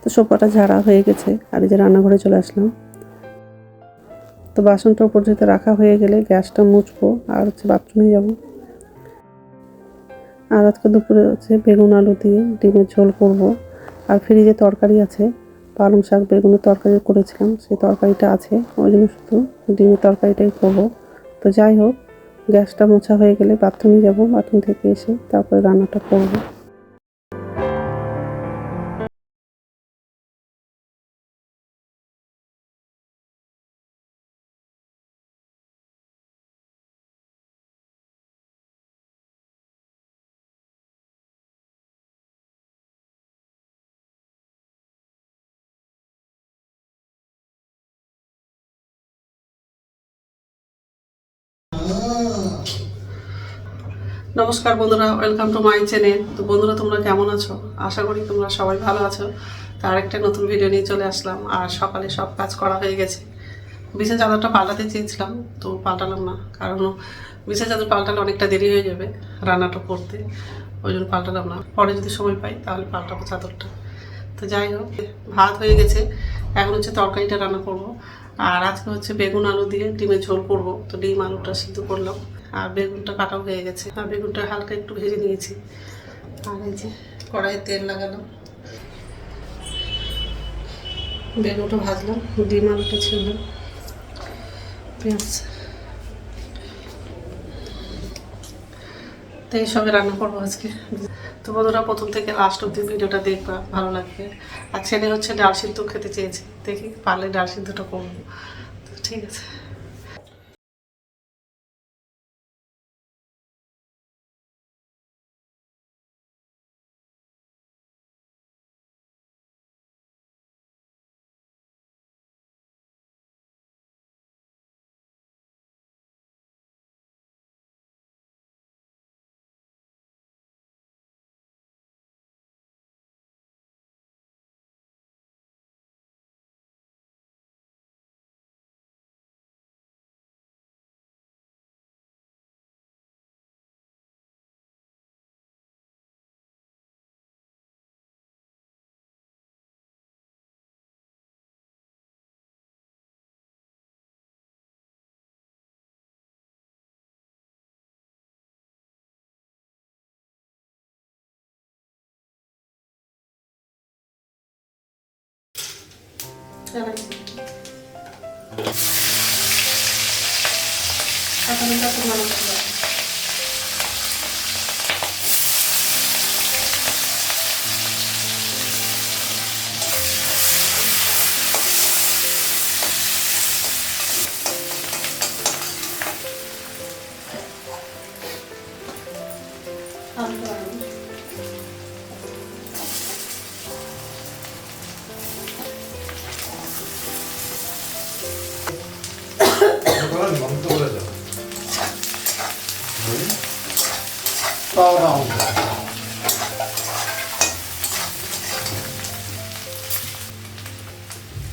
তো সোফাটা ঝাড়া হয়ে গেছে, আর এই যে রান্নাঘরে চলে আসলাম। তো বাসনটা উপর যেতে রাখা হয়ে গেলে গ্যাসটা মুছবো আর বাথরুমে যাব। আর আজকে দুপুরে বেগুন আলু দিয়ে ডিমের ঝোল করব। আর ফ্রিজে তরকারি আছে, পালং শাক বেগুনের তরকারি করেছিলাম, সেই তরকারিটা আছে, ওই জন্য শুধু ডিমের তরকারিটাই করব। তো যাই হোক, গ্যাসটা মোছা হয়ে গেলে বাথরুমে যাব, বাথরুম থেকে এসে তারপরে রান্নাটা করব। নমস্কার বন্ধুরা, ওয়েলকাম টু মাই চ্যানেল। তো বন্ধুরা, তোমরা কেমন আছো? আশা করি তোমরা সবাই ভালো আছো। তার একটা নতুন ভিডিও নিয়ে চলে আসলাম। আর সকালে সব কাজ করা হয়ে গেছে। বিছানা চাদরটা পাল্টাতে চেয়েছিলাম, তো পাল্টালাম না, কারণ বিছানা চাদর পাল্টালে অনেকটা দেরি হয়ে যাবে রান্নাটা করতে, ওই জন্য পাল্টালাম না। পরে যদি সময় পাই তাহলে পাল্টাবো চাদরটা। তো যাই হোক, ভাত হয়ে গেছে, এখন তরকারিটা রান্না করবো। আর আজকে বেগুন আলু দিয়ে ডিমের ঝোল করবো। তো ডিম আলুটা সিদ্ধ করলাম, আর বেগুনটা কাটাও হয়ে গেছে, আর বেগুনটা হালকা একটু ভেজে নিয়েছি। আর এই যে কড়াইয়ে তেল লাগালাম, বেগুনটা ভাজলাম, ডিম আলুটা ছিললাম, পেঁয়াজ, তো এইসবে রান্না করবো আজকে। তো বন্ধুরা, প্রথম থেকে লাস্ট অব্দি ভিডিওটা দেখবা, ভালো লাগবে। আর ছেলে ডাল সিদ্ধ খেতে চেয়েছে, দেখি পারলে ডাল সিদ্ধটা করবো। ঠিক আছে।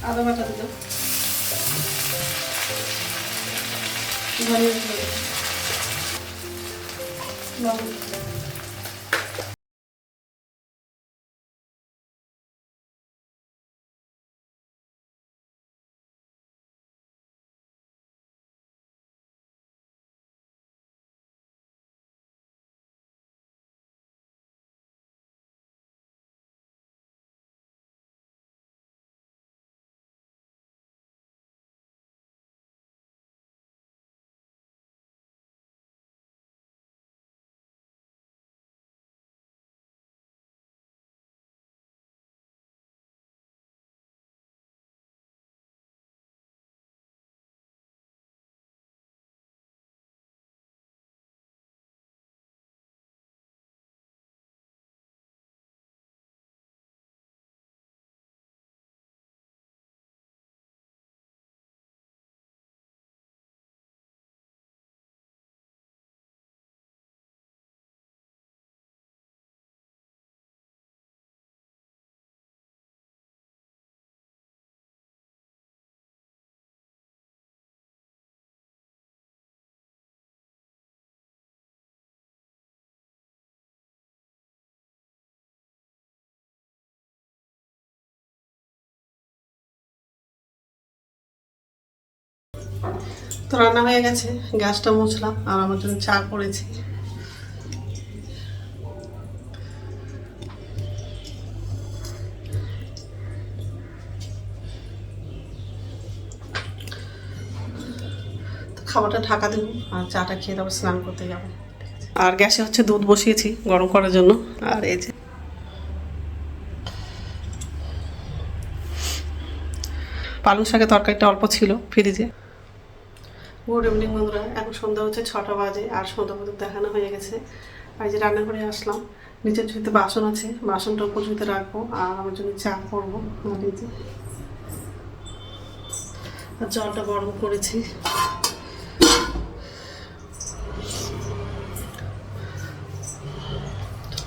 আদা বাটা দিলাম, লবণ তো রান্না হয়ে গেছে, গ্যাসটা মুছলাম আর আমার জন্য চা করেছি। খাবারটা ঢাকা দেবো আর চাটা খেয়ে তারপর স্নান করতে যাবো। আর গ্যাসে হচ্ছে দুধ বসিয়েছি গরম করার জন্য। আর এই যে পালং শাকের তরকারিটা অল্প ছিল ফ্রিজে। গুড ইভিনিং বন্ধুরা, এখন সন্ধ্যা হচ্ছে 6টা বাজে আর সন্ধ্যা মতো দেখানো হয়ে গেছে। আর যে রান্নাঘরে আসলাম, নিচের ঝুঁতে বাসন আছে, বাসনটা উপর ঝুঁতে রাখবো আর আমার জন্য চা করবো। আর জলটা গরম করেছি।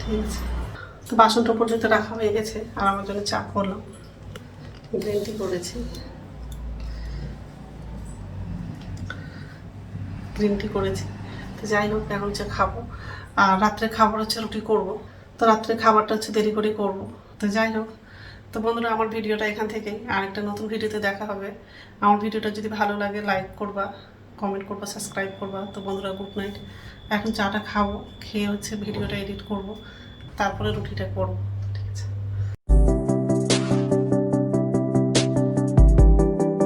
ঠিক আছে, তো বাসনটা পর্যন্ত রাখা হয়ে গেছে আর আমার জন্য চা করলাম, গ্রিন টি করেছি। তো যাই হোক, এখন হচ্ছে খাবো। আর রাত্রে খাবার হচ্ছে রুটি করব। তো রাত্রে খাবারটা হচ্ছে দেরি করে করব। তো যাই হোক, তো বন্ধুরা আমার ভিডিওটা এখান থেকেই, আর একটা নতুন ভিডিওতে দেখা হবে। আমার ভিডিওটা যদি ভালো লাগে লাইক করবা, কমেন্ট করবা, সাবস্ক্রাইব করবা। তো বন্ধুরা গুড নাইট। এখন চাটা খাবো, খেয়ে হচ্ছে ভিডিওটা এডিট করব, তারপরে রুটিটা করবো।